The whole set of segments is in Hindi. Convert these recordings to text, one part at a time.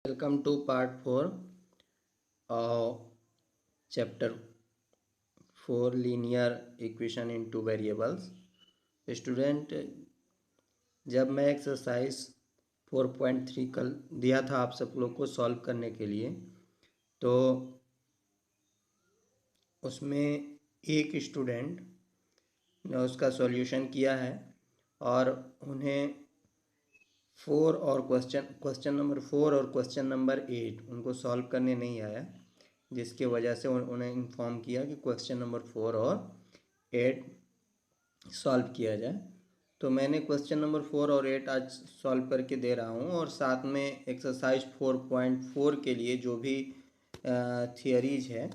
Welcome to part 4 chapter 4 linear equation in two variables. Student, जब मैं एक्सरसाइज 4.3 कल दिया था आप सब लोग को सॉल्व करने के लिए, तो उसमें एक स्टूडेंट ने उसका सॉल्यूशन किया है और उन्हें क्वेश्चन नंबर 4 और क्वेश्चन नंबर 8 उनको सॉल्व करने नहीं आया, जिसके वजह से उन्हें इन्फॉर्म किया कि क्वेश्चन नंबर 4 और 8 सॉल्व किया जाए। तो मैंने क्वेश्चन नंबर 4 और 8 आज सॉल्व करके दे रहा हूँ, और साथ में एक्सरसाइज 4.4 के लिए जो भी थियरीज है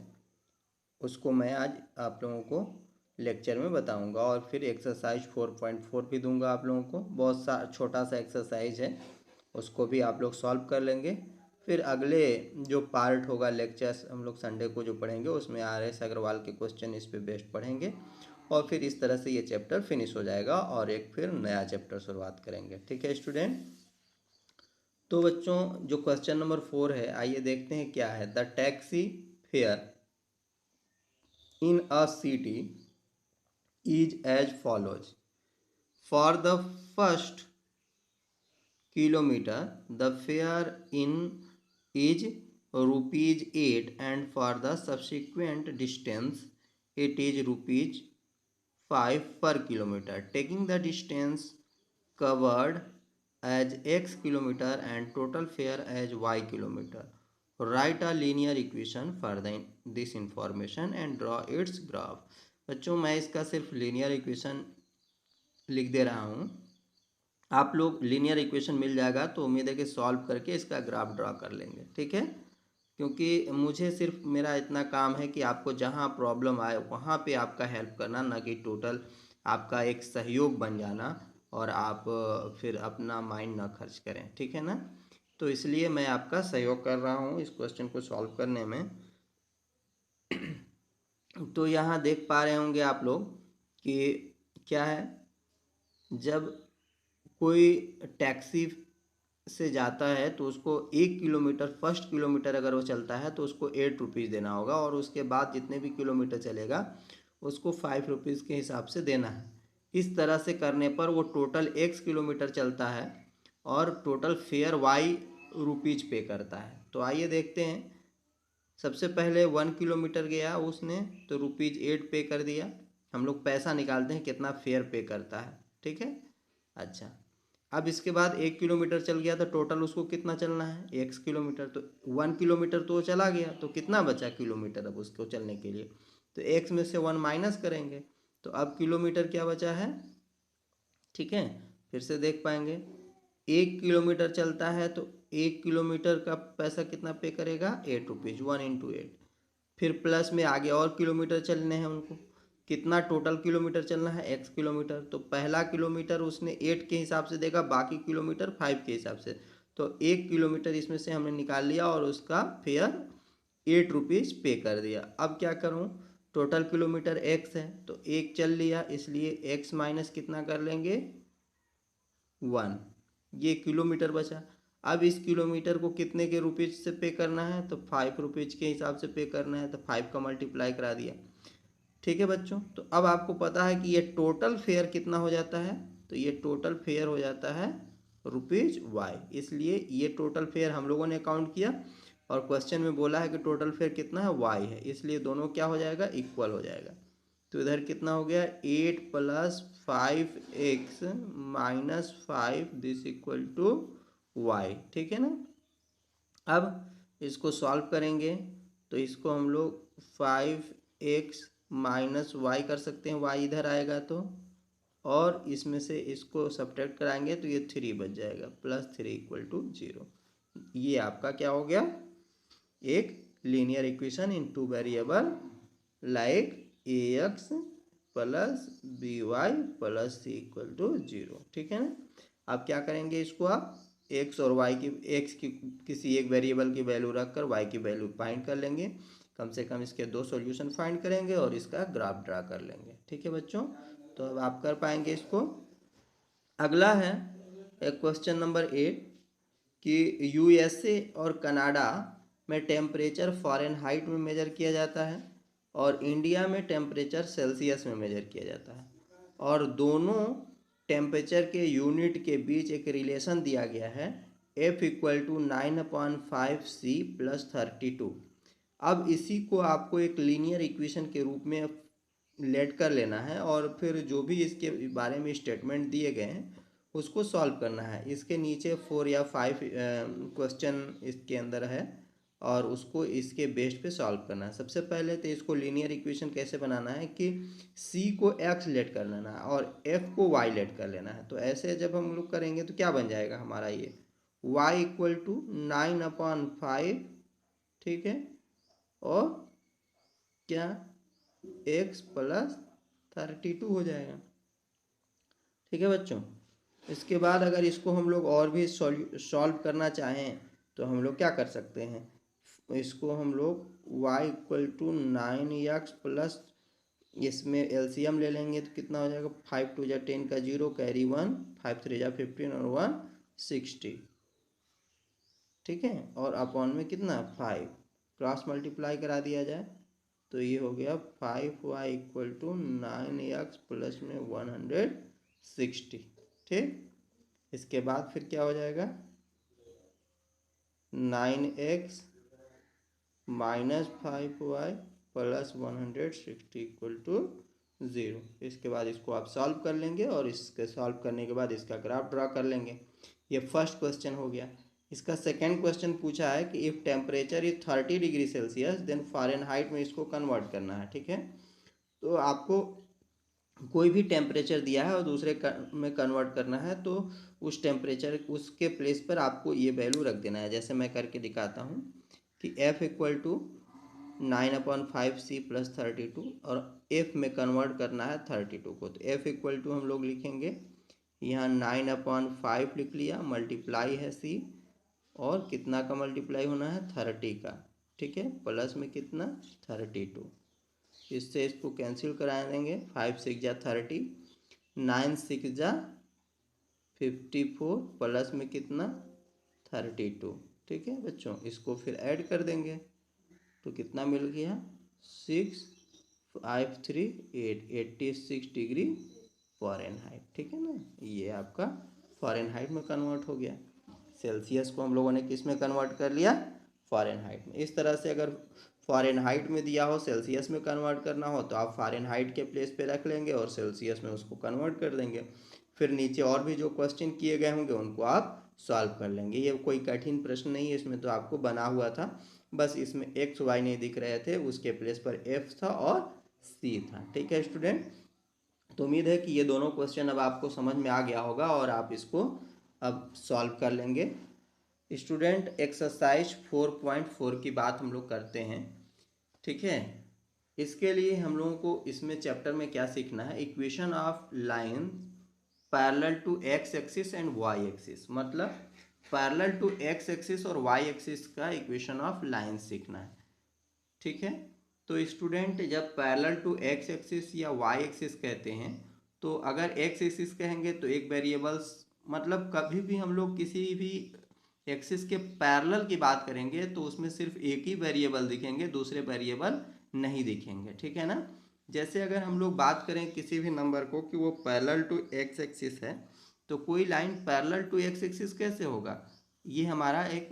उसको मैं आज आप लोगों को लेक्चर में बताऊंगा, और फिर एक्सरसाइज 4.4 भी दूंगा आप लोगों को। बहुत छोटा सा एक्सरसाइज है, उसको भी आप लोग सॉल्व कर लेंगे। फिर अगले जो पार्ट होगा लेक्चर्स हम लोग संडे को जो पढ़ेंगे उसमें RS अग्रवाल के क्वेश्चन इस पे बेस्ड पढ़ेंगे, और फिर इस तरह से ये चैप्टर फिनिश हो जाएगा और एक फिर नया चैप्टर शुरुआत करेंगे। ठीक है स्टूडेंट? तो बच्चों, जो क्वेश्चन नंबर 4 है, आइए देखते हैं क्या है। The taxi fare in a city is as follows. For the first kilometer, the fare in is rupees 8, and for the subsequent distance, it is rupees 5 per kilometer. Taking the distance covered as x kilometer and total fare as y kilometer, write a linear equation for this information and draw its graph. बच्चों, मैं इसका सिर्फ लीनियर इक्वेशन लिख दे रहा हूँ। आप लोग लीनियर इक्वेशन मिल जाएगा तो उम्मीद है कि सॉल्व करके इसका ग्राफ ड्रा कर लेंगे। ठीक है? क्योंकि मुझे सिर्फ मेरा इतना काम है कि आपको जहाँ प्रॉब्लम आए वहाँ पे आपका हेल्प करना, ना कि टोटल आपका एक सहयोग बन जाना और आप फिर अपना माइंड ना खर्च करें। ठीक है ना? तो इसलिए मैं आपका सहयोग कर रहा हूँ इस क्वेश्चन को सॉल्व करने में। तो यहाँ देख पा रहे होंगे आप लोग कि क्या है, जब कोई टैक्सी से जाता है तो उसको 1 किलोमीटर, फर्स्ट किलोमीटर अगर वो चलता है तो उसको 8 रुपीज़ देना होगा, और उसके बाद जितने भी किलोमीटर चलेगा उसको 5 रुपीज़ के हिसाब से देना है। इस तरह से करने पर वो टोटल x किलोमीटर चलता है और टोटल फेयर y रुपीज़ पे करता है। तो आइए देखते हैं। सबसे पहले 1 किलोमीटर गया उसने तो रुपीज़ 8 पे कर दिया। हम लोग पैसा निकालते हैं कितना फेयर पे करता है। ठीक है? अच्छा, अब इसके बाद 1 किलोमीटर चल गया तो टोटल उसको कितना चलना है, x किलोमीटर। तो 1 किलोमीटर तो वो चला गया, तो कितना बचा किलोमीटर अब उसको चलने के लिए? तो x में से 1 माइनस करेंगे, तो अब किलोमीटर क्या बचा है। ठीक है, फिर से देख पाएंगे। 1 किलोमीटर चलता है तो 1 किलोमीटर का पैसा कितना पे करेगा, 8 रुपीज़, 1 इंटू 8। फिर प्लस में आगे और किलोमीटर चलने हैं उनको, कितना टोटल किलोमीटर चलना है, x किलोमीटर। तो पहला किलोमीटर उसने 8 के हिसाब से देगा, बाकी किलोमीटर 5 के हिसाब से। तो 1 किलोमीटर इसमें से हमने निकाल लिया और उसका फेयर 8 रुपीज़ पे कर दिया। अब क्या करूं, टोटल किलोमीटर x है तो 1 चल लिया, इसलिए x माइनस कितना कर लेंगे, 1। ये किलोमीटर बचा। अब इस किलोमीटर को कितने के रुपीज़ से पे करना है, तो 5 रुपीज़ के हिसाब से पे करना है, तो 5 का मल्टीप्लाई करा दिया। ठीक है बच्चों, तो अब आपको पता है कि ये टोटल फेयर कितना हो जाता है, तो ये टोटल फेयर हो जाता है रुपीज़ y। इसलिए ये टोटल फेयर हम लोगों ने काउंट किया, और क्वेश्चन में बोला है कि टोटल फेयर कितना है, y है, इसलिए दोनों क्या हो जाएगा, इक्वल हो जाएगा। तो इधर कितना हो गया, 8 + 5x - 5 this equal to y। ठीक है ना? अब इसको सॉल्व करेंगे तो इसको हम लोग 5x - y कर सकते हैं, y इधर आएगा तो, और इसमें से इसको सब्ट्रैक्ट कराएंगे तो ये 3 बच जाएगा, +3 = 0। ये आपका क्या हो गया, एक linear equation in two variable like ax + by + c = 0। ठीक है ना? अब क्या करेंगे, इसको आप x और y की, x की किसी एक वेरिएबल की वैल्यू रखकर y की वैल्यू फाइंड कर लेंगे। कम से कम इसके 2 सॉल्यूशन फाइंड करेंगे और इसका ग्राफ ड्रा कर लेंगे। ठीक है बच्चों? तो अब आप कर पाएंगे इसको। अगला है एक क्वेश्चन नंबर 8 कि यूएसए और कनाडा में टेम्परेचर फ़ारेनहाइट में मेजर किया जाता है और इंडिया में टेम्परेचर सेल्सियस में मेजर किया जाता है, और दोनों टेम्परेचर के यूनिट के बीच एक रिलेशन दिया गया है F = 9/5C+32। अब इसी को आपको एक लीनियर इक्वेशन के रूप में लेट कर लेना है और फिर जो भी इसके बारे में स्टेटमेंट दिए गए हैं उसको सॉल्व करना है। इसके नीचे 4 या 5 क्वेश्चन इसके अंदर है और उसको इसके बेस्ड पे सॉल्व करना है। सबसे पहले तो इसको लीनियर इक्वेशन कैसे बनाना है कि c को x लेट कर लेना है और f को y लेट कर लेना है। तो ऐसे जब हम लोग करेंगे तो क्या बन जाएगा हमारा ये y = 9/5, ठीक है, और क्या x + 32 हो जाएगा। ठीक है बच्चों, इसके बाद अगर इसको हम लोग और भी सॉल्व करना चाहें तो हम लोग क्या कर सकते हैं, इसको हम लोग y = 9x प्लस इसमें एलसीएम ले लेंगे तो कितना हो जाएगा 5 2 जा 10 का 0 कैरी 1 5 3 जा 15 और 1 60, ठीक है, और अपॉन में कितना 5 क्रॉस मल्टीप्लाई करा दिया जाए तो ये हो गया 5y = 9x प्लस में 160। ठीक, इसके बाद फिर क्या हो जाएगा 9x माइनस 5y प्लस 160 = 0। इसके बाद इसको आप सॉल्व कर लेंगे और इसके सॉल्व करने के बाद इसका ग्राफ ड्रा कर लेंगे। ये फर्स्ट क्वेश्चन हो गया। इसका सेकेंड क्वेश्चन पूछा है कि if temperature is 30 degree Celsius then Fahrenheit में इसको कन्वर्ट करना है। ठीक है, तो आपको कोई भी टेम्परेचर दिया है और दूसरे में कन्वर्ट करना है तो उस टेम्परेचर उसके प्लेस पर आपको ये वैल्यू रख देना है। जैसे मैं करके दिखाता हूँ कि F = 9/5C+32 और F में कन्वर्ट करना है 32 को, तो F = हम लोग लिखेंगे यहाँ 9/5 लिख लिया, मल्टीप्लाई है C और कितना का मल्टीप्लाई होना है 30 का, ठीक है, प्लस में कितना 32, इससे इसको कैंसिल करा देंगे 5 6 जा 30, 9 6 जा 54 प्लस में कितना 32। ठीक है बच्चों, इसको फिर ऐड कर देंगे तो कितना मिल गया 6 5 3 8 86 डिग्री फ़ारेनहाइट। ठीक है ना, ये आपका फ़ारेनहाइट में कन्वर्ट हो गया। सेल्सियस को हम लोगों ने किस में कन्वर्ट कर लिया फ़ारेनहाइट में। इस तरह से अगर फ़ारेनहाइट में दिया हो सेल्सियस में कन्वर्ट करना हो तो आप फ़ारेनहाइट के प्लेस पे रख लेंगे और सेल्सियस में उसको कन्वर्ट कर देंगे। फिर नीचे और भी जो क्वेश्चन किए गए होंगे उनको आप सॉल्व कर लेंगे। ये कोई कठिन प्रश्न नहीं है, इसमें तो आपको बना हुआ था, बस इसमें एक्स वाई नहीं दिख रहे थे, उसके प्लेस पर एफ था और सी था। ठीक है स्टूडेंट, तो उम्मीद है कि ये दोनों क्वेश्चन अब आपको समझ में आ गया होगा और आप इसको अब सॉल्व कर लेंगे। स्टूडेंट, एक्सरसाइज 4.4 की बात हम लोग करते हैं। ठीक है, इसके लिए हम लोगों को इसमें चैप्टर में क्या सीखना है, equation of line parallel to X axis and Y axis, मतलब पैरेलल टू एक्स एक्सिस और वाई एक्सिस का इक्वेशन ऑफ लाइन सीखना है। ठीक है, तो स्टूडेंट जब पैरेलल टू एक्स एक्सिस या वाई एक्सिस कहते हैं तो अगर एक्स एक्सिस कहेंगे तो एक वेरिएबल्स, मतलब कभी भी हम लोग किसी भी एक्सिस के पैरेलल की बात करेंगे तो उसमें सिर्फ एक ही वेरिएबल दिखेंगे, दूसरे वेरिएबल नहीं दिखेंगे। ठीक है ना, जैसे अगर हम लोग बात करें किसी भी नंबर को कि वो पैरेलल टू एक्स एक्सिस है तो कोई line parallel to X axis कैसे होगा, ये हमारा एक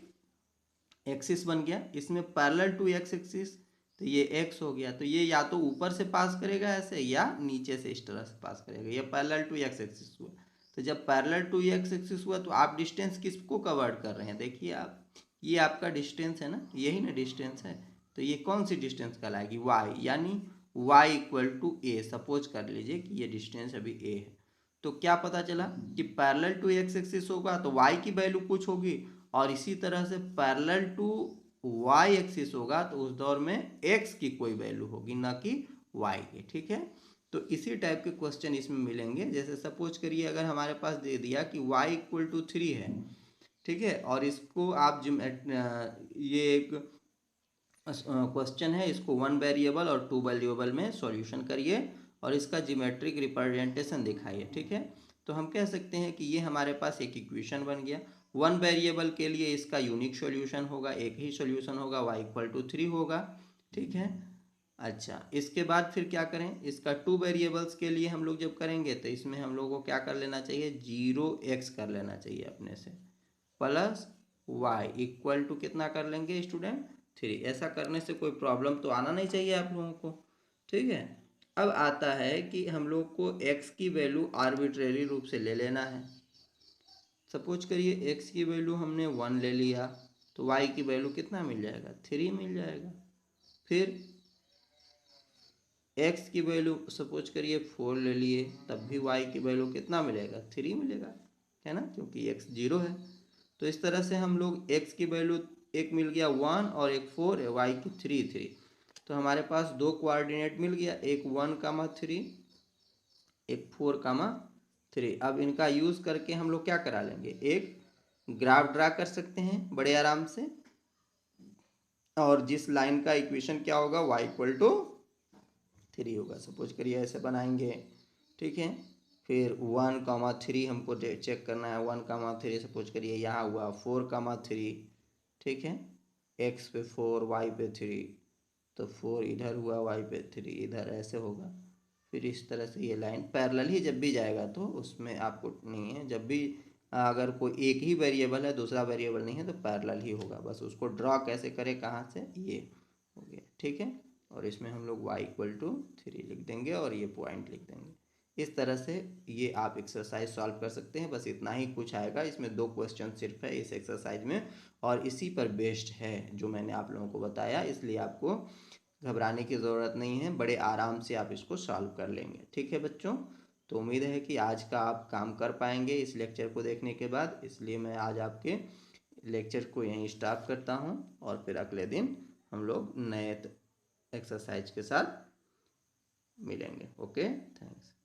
एक्सिस बन गया, इसमें पैरेलल टू एक्स एक्सिस तो ये एक्स हो गया, तो ये या तो ऊपर से पास करेगा ऐसे या नीचे से इस तरह से पास करेगा, ये पैरेलल टू एक्स एक्सिस हुआ। तो जब पैरेलल टू एक्स एक्सिस हुआ तो आप डिस्टेंस किसको कवर्ड कर रहे हैं, देखिए आप, ये आपका डिस्टेंस है ना, यही ना डिस्टेंस है, तो ये कौन सी डिस्टेंस कहलाएगी वाई, यानी y = a, सपोज कर लीजिए कि ये डिस्टेंस अभी a है। तो क्या पता चला कि पैरेलल टू एक्स एक्सिस होगा तो y की वैल्यू कुछ होगी और इसी तरह से पैरेलल टू y एक्सिस होगा तो उस दौर में x की कोई वैल्यू होगी ना कि y की। ठीक है, तो इसी टाइप के क्वेश्चन इसमें मिलेंगे। जैसे सपोज करिए अगर हमारे पास दे दिया कि y = 3 है, ठीक है, और इसको आप ये एक क्वेश्चन है, इसको 1 वेरिएबल और 2 वेरिएबल में सॉल्यूशन करिए और इसका ज्योमेट्रिक रिप्रेजेंटेशन दिखाइए। ठीक है, तो हम कह सकते हैं कि ये हमारे पास एक इक्वेशन बन गया वन वेरिएबल के लिए इसका यूनिक सॉल्यूशन होगा, एक ही सॉल्यूशन होगा, y इक्वल टू 3 होगा। ठीक है। अच्छा, इसके बाद फिर क्या करें, इसका टू वेरिएबल्स के लिए हम लोग जब करेंगे तो इसमें हम लोग को क्या कर लेना चाहिए, 0x कर लेना चाहिए अपने से, प्लस y इक्वल टू कितना कर लेंगे स्टूडेंट, 3। ऐसा करने से कोई प्रॉब्लम तो आना नहीं चाहिए आप लोगों को। ठीक है। अब आता है कि हम लोग को x की वैल्यू आर्बिट्रेरी रूप से ले लेना है। सपोज करिए x की वैल्यू हमने 1 ले लिया तो y की वैल्यू कितना मिल जाएगा, 3 मिल जाएगा। फिर x की वैल्यू सपोज करिए 4 ले लिए, तब भी y की वैल्यू कितना मिलेगा, 3 मिलेगा, है ना, क्योंकि x 0 है। तो इस तरह से हम लोग x की वैल्यू एक मिल गया 1 और एक 4 है, y की 3। तो हमारे पास दो कोऑर्डिनेट मिल गया, एक 1,3 एक 4,3। अब इनका यूज़ करके हम लोग क्या करा लेंगे, एक ग्राफ ड्रा कर सकते हैं बड़े आराम से। और जिस लाइन का इक्वेशन क्या होगा, y इक्वल टू 3 होगा। सपोज करिए ऐसे बनाएंगे। ठीक है। फिर 1,3 हमको चेक करना है, 1,3 सपोज करिए यहाँ हुआ 4,3। ठीक है। x पे 4 y पे 3, तो 4 इधर हुआ y पे 3 इधर, ऐसे होगा। फिर इस तरह से ये लाइन पैरेलल ही जब भी जाएगा तो उसमें आपको नहीं है, जब भी अगर कोई एक ही वेरिएबल है दूसरा वेरिएबल नहीं है तो पैरेलल ही होगा। बस उसको ड्रॉ कैसे करें, कहाँ से, ये हो गया। ठीक है। और इसमें हम लोग y इक्वल टू 3 लिख देंगे और ये पॉइंट लिख देंगे। इस तरह से ये आप एक्सरसाइज सॉल्व कर सकते हैं। बस इतना ही कुछ आएगा, इसमें 2 क्वेश्चन सिर्फ है इस एक्सरसाइज में और इसी पर बेस्ड है जो मैंने आप लोगों को बताया, इसलिए आपको घबराने की ज़रूरत नहीं है, बड़े आराम से आप इसको सॉल्व कर लेंगे। ठीक है बच्चों, तो उम्मीद है कि आज का आप काम कर पाएंगे इस लेक्चर को देखने के बाद। इसलिए मैं आज आपके लेक्चर को यहीं स्टॉप करता हूँ और फिर अगले दिन हम लोग नए एक्सरसाइज के साथ मिलेंगे। Okay, thanks.